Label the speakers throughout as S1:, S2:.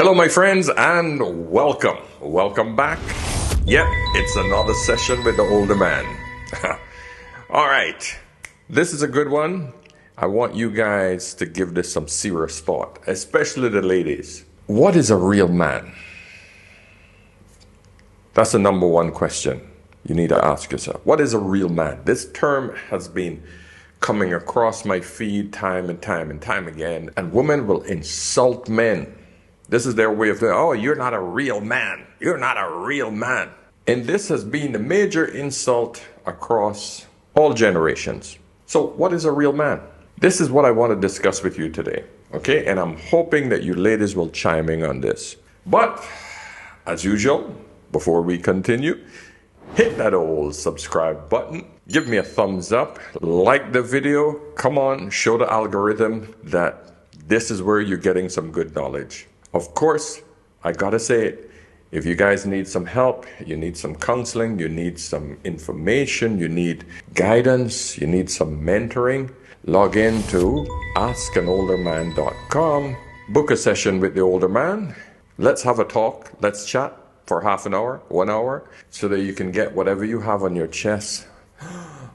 S1: Hello, my friends, and welcome. Welcome back. Yep, it's another session with the older man. All right, this is a good one. I want you guys to give this some serious thought, especially the ladies. What is a real man? That's the number one question you need to ask yourself. What is a real man? This term has been coming across my feed time and time again, and women will insult men. This is their way of saying, oh, you're not a real man. You're not a real man. And this has been a major insult across all generations. So what is a real man? This is what I want to discuss with you today. Okay, and I'm hoping that you ladies will chime in on this. But as usual, before we continue, hit that old subscribe button. Give me a thumbs up. Like the video. Come on, show the algorithm that this is where you're getting some good knowledge. Of course, I gotta say it, if you guys need some help, you need some counseling, you need some information, you need guidance, you need some mentoring, log in to askanolderman.com, book a session with the older man. Let's have a talk, let's chat for half an hour, 1 hour, so that you can get whatever you have on your chest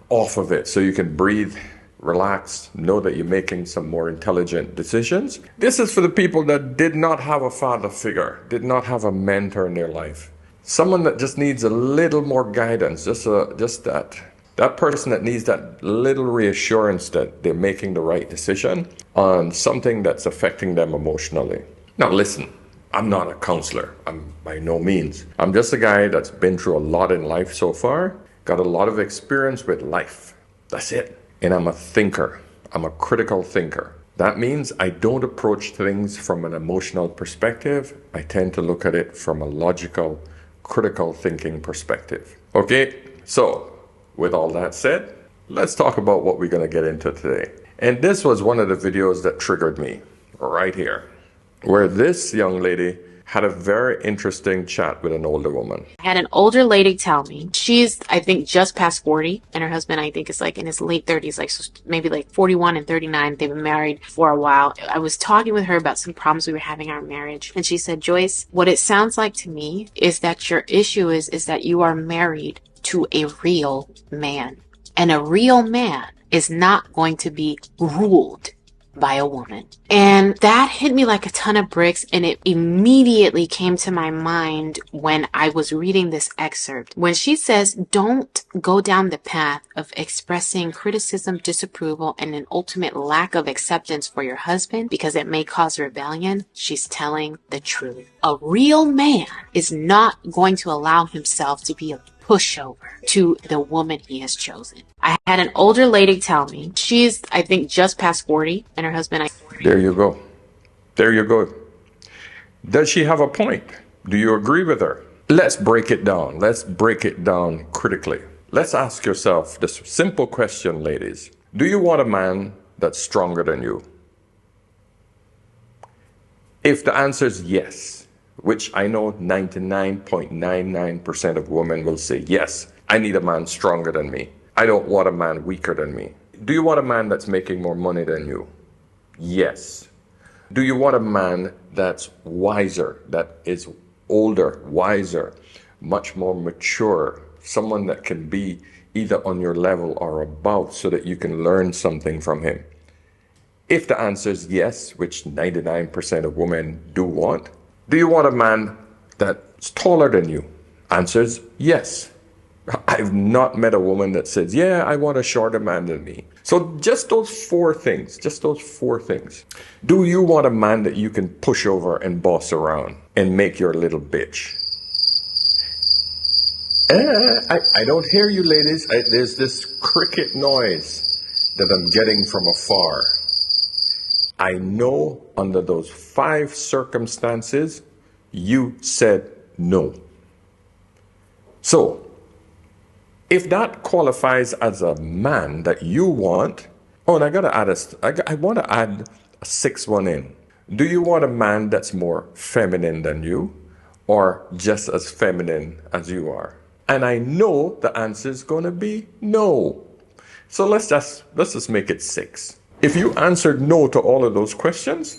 S1: off of it, so you can breathe, relax, know that you're making some more intelligent decisions. This is for the people that did not have a father figure, did not have a mentor in their life. Someone that just needs a little more guidance, just that person that needs that little reassurance that they're making the right decision on something that's affecting them emotionally. Now listen, I'm not a counselor. I'm by no means. I'm just a guy that's been through a lot in life so far, got a lot of experience with life. That's it. And I'm a thinker. I'm a critical thinker. That means I don't approach things from an emotional perspective. I tend to look at it from a logical, critical thinking perspective. Okay, so with all that said, let's talk about what we're going to get into today. And this was one of the videos that triggered me right here, where this young lady had a very interesting chat with an older woman.
S2: I had an older lady tell me, she's, I think, just past 40, and her husband, I think, is like in his late 30s, like so maybe like 41 and 39. They've been married for a while. I was talking with her about some problems we were having in our marriage, and she said, Joyce, what it sounds like to me is that your issue is that you are married to a real man, and a real man is not going to be ruled by a woman. And that hit me like a ton of bricks, and it immediately came to my mind when I was reading this excerpt. When she says, don't go down the path of expressing criticism, disapproval, and an ultimate lack of acceptance for your husband because it may cause rebellion, she's telling the truth. A real man is not going to allow himself to be a pushover to the woman he has chosen. I had an older lady tell me, she's, I think, just past 40, and her husband,
S1: There you go. There you go. Does she have a point? Do you agree with her? Let's break it down. Let's break it down critically. Let's ask yourself this simple question, ladies. Do you want a man that's stronger than you? If the answer is yes, which I know 99.99% of women will say, yes, I need a man stronger than me. I don't want a man weaker than me. Do you want a man that's making more money than you? Yes. Do you want a man that's wiser, that is older, wiser, much more mature, someone that can be either on your level or above so that you can learn something from him? If the answer is yes, which 99% of women do want, do you want a man that's taller than you? Answer is yes. I've not met a woman that says, yeah, I want a shorter man than me. So just those four things. Do you want a man that you can push over and boss around and make your little bitch? I don't hear you, ladies. There's this cricket noise that I'm getting from afar. I know under those 5 circumstances, you said no. So, if that qualifies as a man that you want, oh, and I want to add a 6th one in. Do you want a man that's more feminine than you, or just as feminine as you are? And I know the answer is going to be no. So let's just make it 6. If you answered no to all of those questions,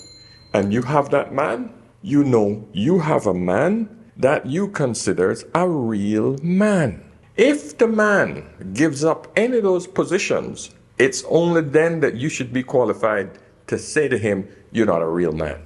S1: and you have that man, you know you have a man that you consider a real man. If the man gives up any of those positions, it's only then that you should be qualified to say to him, you're not a real man.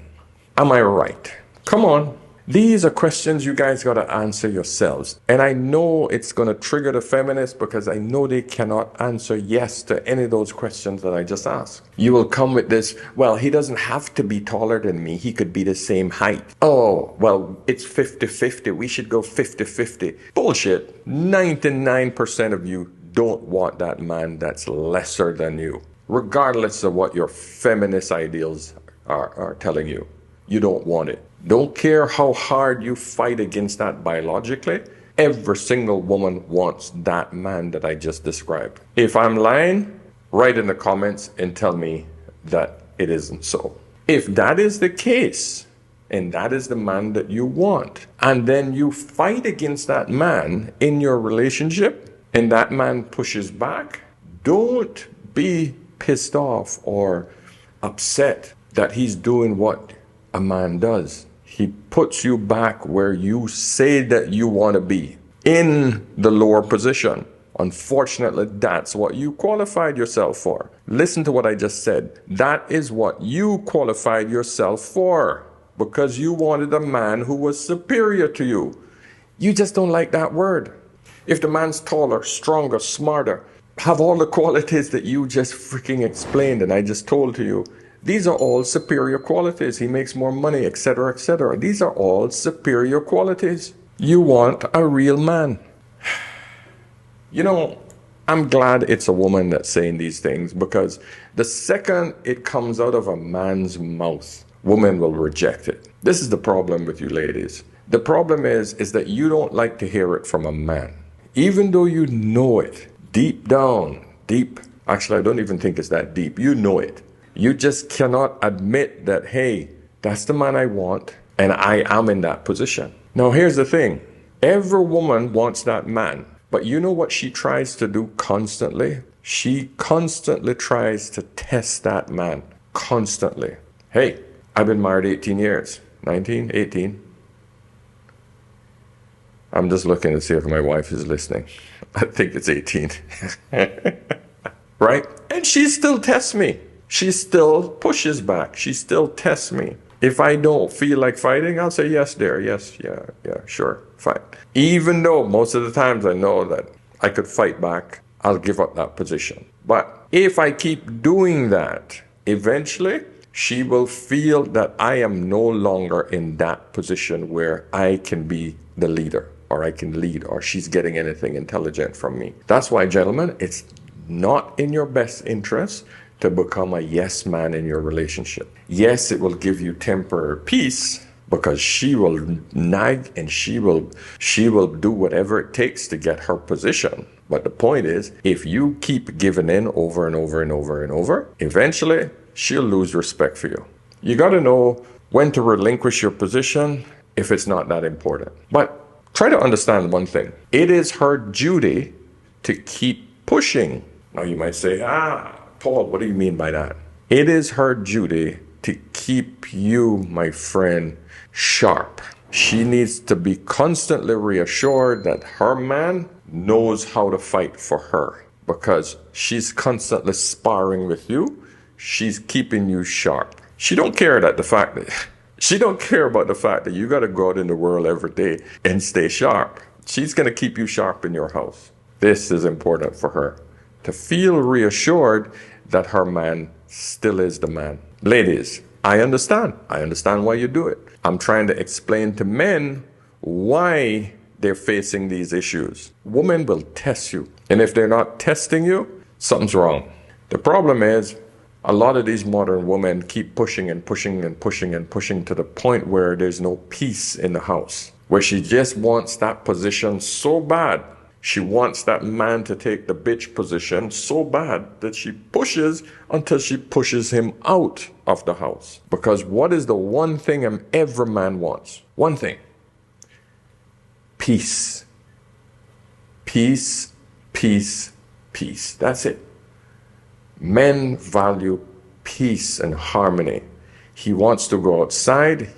S1: Am I right? Come on. These are questions you guys got to answer yourselves. And I know it's going to trigger the feminists because I know they cannot answer yes to any of those questions that I just asked. You will come with this, well, he doesn't have to be taller than me. He could be the same height. Oh, well, it's 50-50. We should go 50-50. Bullshit. 99% of you don't want that man that's lesser than you, regardless of what your feminist ideals are telling you. You don't want it. Don't care how hard you fight against that biologically. Every single woman wants that man that I just described. If I'm lying, write in the comments and tell me that it isn't so. If that is the case, and that is the man that you want, and then you fight against that man in your relationship, and that man pushes back, don't be pissed off or upset that he's doing what a man does. He puts you back where you say that you want to be, in the lower position. Unfortunately, that's what you qualified yourself for. Listen to what I just said. That is what you qualified yourself for, because you wanted a man who was superior to you. You just don't like that word. If the man's taller, stronger, smarter, have all the qualities that you just freaking explained and I just told to you, these are all superior qualities. He makes more money, etc., etc. These are all superior qualities. You want a real man. You know, I'm glad it's a woman that's saying these things, because the second it comes out of a man's mouth, women will reject it. This is the problem with you ladies. The problem is that you don't like to hear it from a man. Even though you know it, deep down, actually I don't even think it's that deep, you know it. You just cannot admit that, hey, that's the man I want, and I am in that position. Now, here's the thing. Every woman wants that man, but you know what she tries to do constantly? She constantly tries to test that man, constantly. Hey, I've been married 18 years, 19, 18. I'm just looking to see if my wife is listening. I think it's 18. Right? And she still tests me. She still pushes back. She still tests me. If I don't feel like fighting, I'll say, yes, dear. Yes, yeah, sure, fight. Even though most of the times I know that I could fight back, I'll give up that position. But if I keep doing that, eventually she will feel that I am no longer in that position where I can be the leader, or I can lead, or she's getting anything intelligent from me. That's why, gentlemen, it's not in your best interest to become a yes man in your relationship. Yes, it will give you temporary peace, because she will nag and she will do whatever it takes to get her position. But the point is, if you keep giving in over and over and over and over, eventually she'll lose respect for you. You got to know when to relinquish your position if it's not that important. But try to understand one thing. It is her duty to keep pushing. Now you might say, Paul, what do you mean by that? It is her duty to keep you, my friend, sharp. She needs to be constantly reassured that her man knows how to fight for her, because she's constantly sparring with you. She's keeping you sharp. She don't care about the fact that you got to go out in the world every day and stay sharp. She's going to keep you sharp in your house. This is important for her, to feel reassured that her man still is the man. Ladies, I understand why you do it. I'm trying to explain to men why they're facing these issues. Women will test you. And if they're not testing you, something's wrong. The problem is, a lot of these modern women keep pushing and pushing and pushing and pushing to the point where there's no peace in the house, where she just wants that position so bad. She wants that man to take the bitch position so bad that she pushes until she pushes him out of the house. Because what is the one thing every man wants? One thing. Peace. Peace, peace, peace. That's it. Men value peace and harmony. He wants to go outside,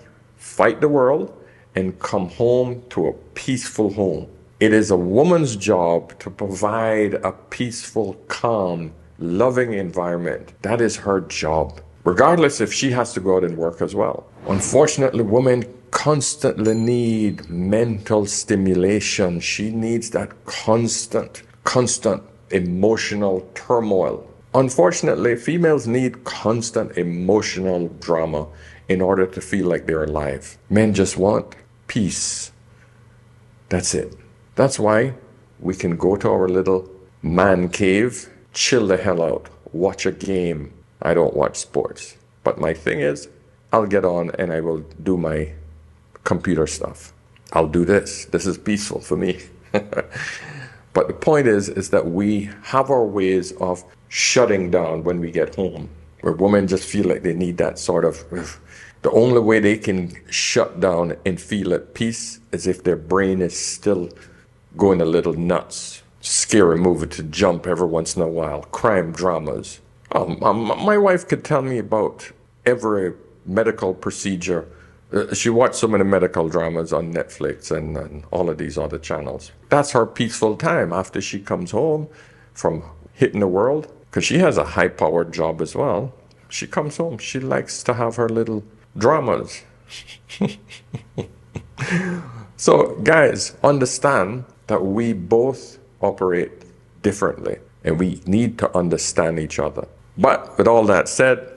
S1: fight the world and come home to a peaceful home. It is a woman's job to provide a peaceful, calm, loving environment. That is her job, regardless if she has to go out and work as well. Unfortunately, women constantly need mental stimulation. She needs that constant emotional turmoil. Unfortunately, females need constant emotional drama in order to feel like they're alive. Men just want peace. That's it. That's why we can go to our little man cave, chill the hell out, watch a game. I don't watch sports. But my thing is, I'll get on and I will do my computer stuff. I'll do this. This is peaceful for me. But the point is that we have our ways of shutting down when we get home, where women just feel like they need that sort of, the only way they can shut down and feel at peace is if their brain is still going a little nuts. Scary movie to jump every once in a while. Crime dramas. My wife could tell me about every medical procedure. She watched so many medical dramas on Netflix and all of these other channels. That's her peaceful time after she comes home from hitting the world, because she has a high-powered job as well. She comes home. She likes to have her little dramas. So, guys, understand that we both operate differently, and we need to understand each other. But with all that said,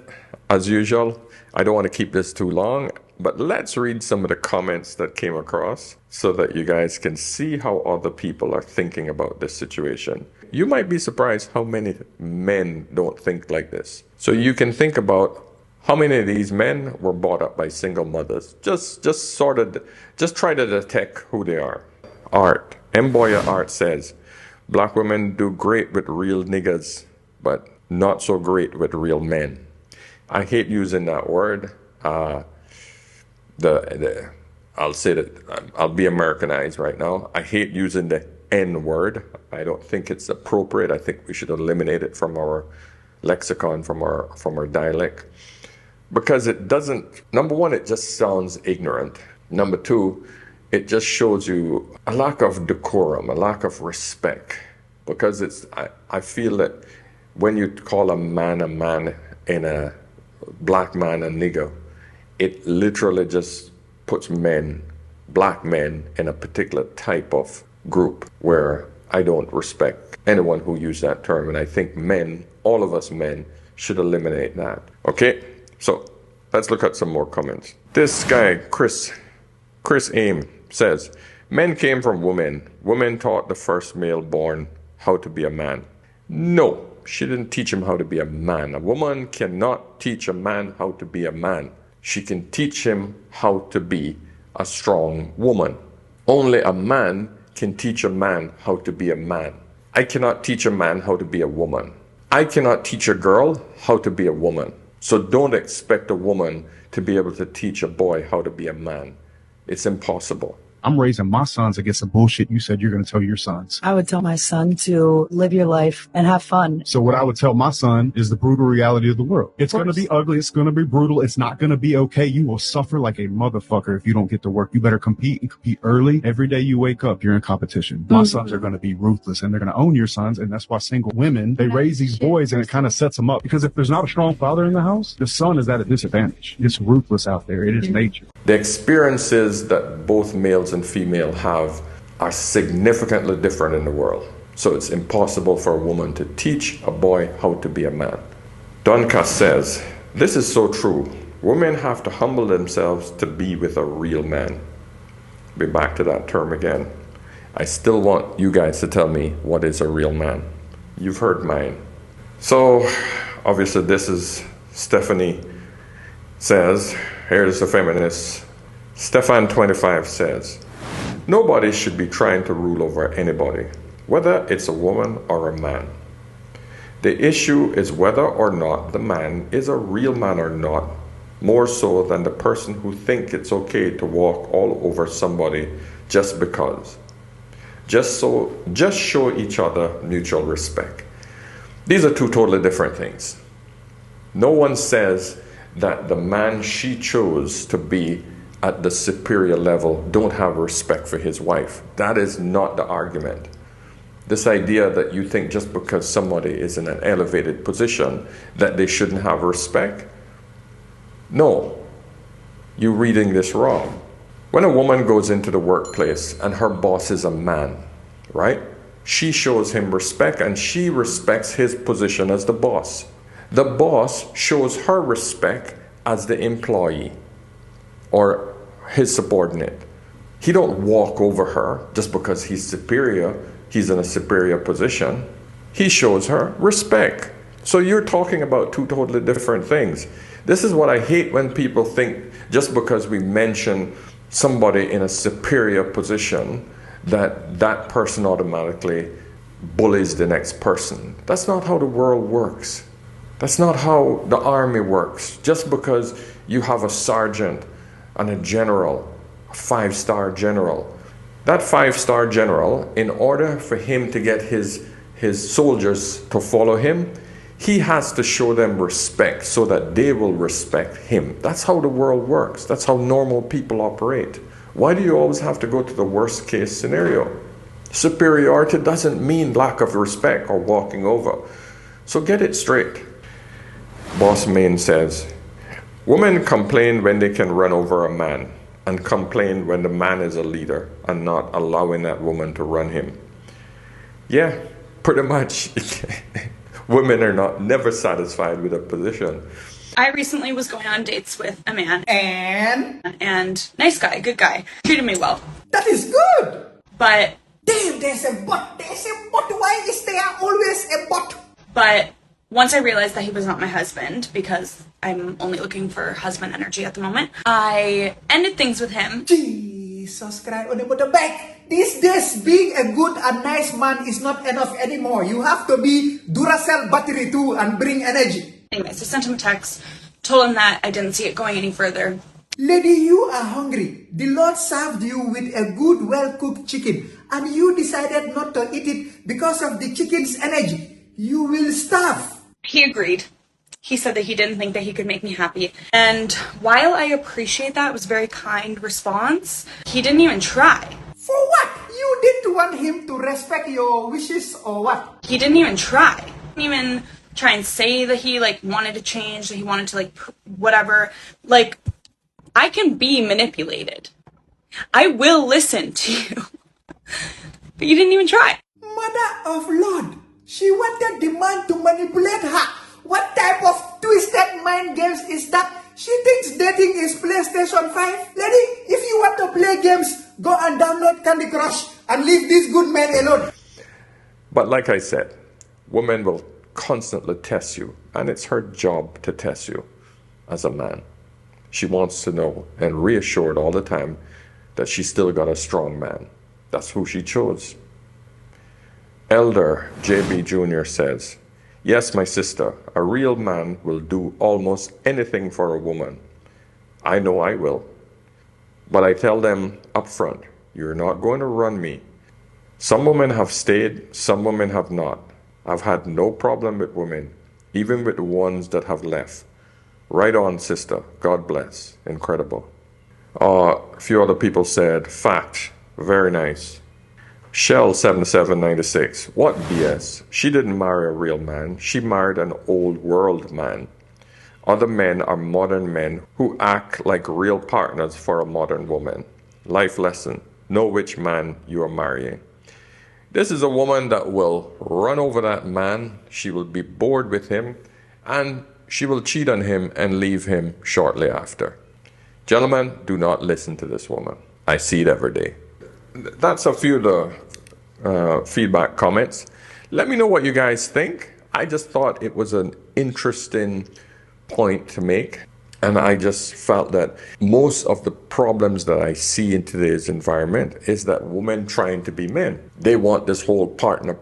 S1: as usual, I don't want to keep this too long, but let's read some of the comments that came across so that you guys can see how other people are thinking about this situation. You might be surprised how many men don't think like this. So you can think about how many of these men were brought up by single mothers. Just try to detect who they are. Art. Mboya Art says, black women do great with real niggas, but not so great with real men. I hate using that word. I'll say that I'll be Americanized right now. I hate using the N word. I don't think it's appropriate. I think we should eliminate it from our lexicon, from our dialect, because it doesn't. Number one, it just sounds ignorant. Number two, it just shows you a lack of decorum, a lack of respect, because I feel that when you call a man and a black man a nigger, it literally just puts black men in a particular type of group where I don't respect anyone who uses that term. And I think men, all of us men, should eliminate that. Okay, so let's look at some more comments. This guy, Chris Aim, says, men came from women. Women taught the first male born how to be a man. No, she didn't teach him how to be a man. A woman cannot teach a man how to be a man. She can teach him how to be a strong woman. Only a man can teach a man how to be a man. I cannot teach a man how to be a woman. I cannot teach a girl how to be a woman. So don't expect a woman to be able to teach a boy how to be a man. It's impossible.
S3: I'm raising my sons against the bullshit you said you're going to tell your sons.
S4: I would tell my son to live your life and have fun.
S3: So what I would tell my son is the brutal reality of the world. It's going to be ugly. It's going to be brutal. It's not going to be okay. You will suffer like a motherfucker if you don't get to work. You better compete and compete early. Every day you wake up, you're in competition. My sons are going to be ruthless, and they're going to own your sons. And that's why single women, they raise these boys, and it kind of sets them up. Because if there's not a strong father in the house, the son is at a disadvantage. It's ruthless out there. It is nature.
S1: The experiences that both males and female have are significantly different in the world. So it's impossible for a woman to teach a boy how to be a man. Donka says, this is so true. Women have to humble themselves to be with a real man. Be back to that term again. I still want you guys to tell me what is a real man. You've heard mine. So obviously this is Stephanie says, here's the feminist. Stefan 25 says, nobody should be trying to rule over anybody, whether it's a woman or a man. The issue is whether or not the man is a real man or not, more so than the person who thinks it's okay to walk all over somebody just because. Just show each other mutual respect. These are two totally different things. No one says that the man she chose to be at the superior level don't have respect for his wife. That is not the argument. This idea that you think just because somebody is in an elevated position that they shouldn't have respect. No, you're reading this wrong. When a woman goes into the workplace and her boss is a man, right? She shows him respect and she respects his position as the boss. The boss shows her respect as the employee or his subordinate. He don't walk over her just because he's superior. He's in a superior position. He shows her respect. So you're talking about two totally different things. This is what I hate when people think just because we mention somebody in a superior position that that person automatically bullies the next person. That's not how the world works. That's not how the army works. Just because you have a sergeant and a general, a 5-star general, that 5-star general, in order for him to get his soldiers to follow him, he has to show them respect so that they will respect him. That's how the world works. That's how normal people operate. Why do you always have to go to the worst case scenario? Superiority doesn't mean lack of respect or walking over. So get it straight. Boss Main says, women complain when they can run over a man and complain when the man is a leader and not allowing that woman to run him. Yeah, pretty much. Women are never satisfied with a position.
S5: I recently was going on dates with a man. And nice guy, good guy. Treated me well.
S6: That is good.
S5: But
S6: damn, there's a but. There's a but. Why is there always a but?
S5: But once I realized that he was not my husband, because I'm only looking for husband energy at the moment, I ended things with him.
S6: Jesus Christ on the back. These days, being a good and nice man is not enough anymore. You have to be Duracell battery too and bring energy.
S5: Anyways, I sent him a text, told him that I didn't see it going any further.
S6: Lady, you are hungry. The Lord served you with a good, well-cooked chicken, and you decided not to eat it because of the chicken's energy. You will starve.
S5: He agreed. He said that he didn't think that he could make me happy. And while I appreciate that, it was a very kind response, he didn't even try.
S6: For what? You didn't want him to respect your wishes or what?
S5: He didn't even try. He didn't even try and say that he wanted to change, that he wanted to whatever. I can be manipulated. I will listen to you. But you didn't even try.
S6: Mother of Lord, she wanted the man to manipulate her. What type of twisted mind games is that? She thinks dating is PlayStation 5. Lady, if you want to play games, go and download Candy Crush and leave this good man alone.
S1: But like I said, women will constantly test you, and it's her job to test you as a man. She wants to know and reassured all the time that she's still got a strong man. That's who she chose. Elder JB Jr. says, yes, my sister, a real man will do almost anything for a woman. I know I will. But I tell them up front, you're not going to run me. Some women have stayed, some women have not. I've had no problem with women, even with the ones that have left. Right on, sister. God bless. Incredible. A few other people said, fact. Very nice. Shell7796. What BS? She didn't marry a real man. She married an old world man. Other men are modern men who act like real partners for a modern woman. Life lesson. Know which man you are marrying. This is a woman that will run over that man. She will be bored with him, and she will cheat on him and leave him shortly after. Gentlemen, do not listen to this woman. I see it every day. That's a few of the feedback comments. Let me know what you guys think. I just thought it was an interesting point to make. And I just felt that most of the problems that I see in today's environment is that women trying to be men. They want this whole partner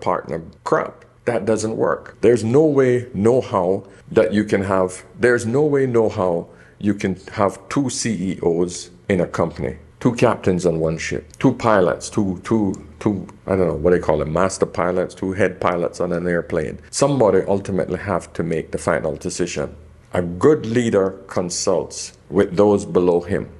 S1: crap. That doesn't work. There's no way, no how that you can have, there's no way, no how you can have two CEOs in a company, two captains on one ship, two pilots, two, I don't know, what they call them, master pilots, two head pilots on an airplane. Somebody ultimately have to make the final decision. A good leader consults with those below him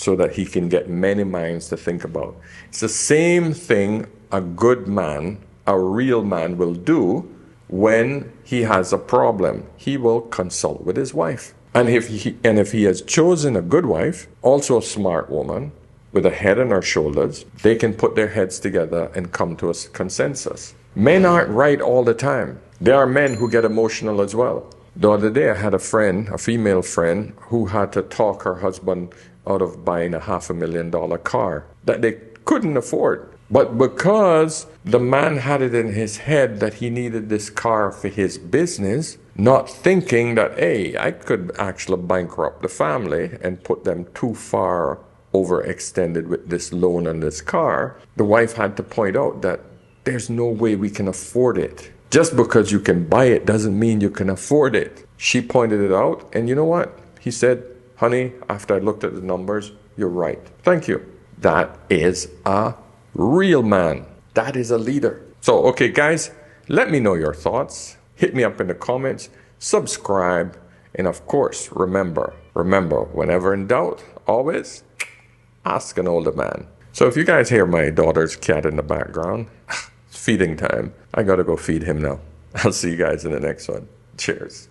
S1: so that he can get many minds to think about. It's the same thing a good man, a real man will do when he has a problem. He will consult with his wife. And if he has chosen a good wife, also a smart woman, with a head on her shoulders, they can put their heads together and come to a consensus. Men aren't right all the time. There are men who get emotional as well. The other day I had a friend, a female friend, who had to talk her husband out of buying a $500,000 car that they couldn't afford. But because the man had it in his head that he needed this car for his business, not thinking that, hey, I could actually bankrupt the family and put them too far overextended with this loan on this car, the wife had to point out that there's no way we can afford it. Just because you can buy it doesn't mean you can afford it. She pointed it out, and you know what? He said, honey, after I looked at the numbers, you're right. Thank you. That is a real man. That is a leader. So, okay, guys, let me know your thoughts. Hit me up in the comments, subscribe, and of course, remember, whenever in doubt, always ask an older man. So if you guys hear my daughter's cat in the background, it's feeding time. I gotta go feed him now. I'll see you guys in the next one. Cheers.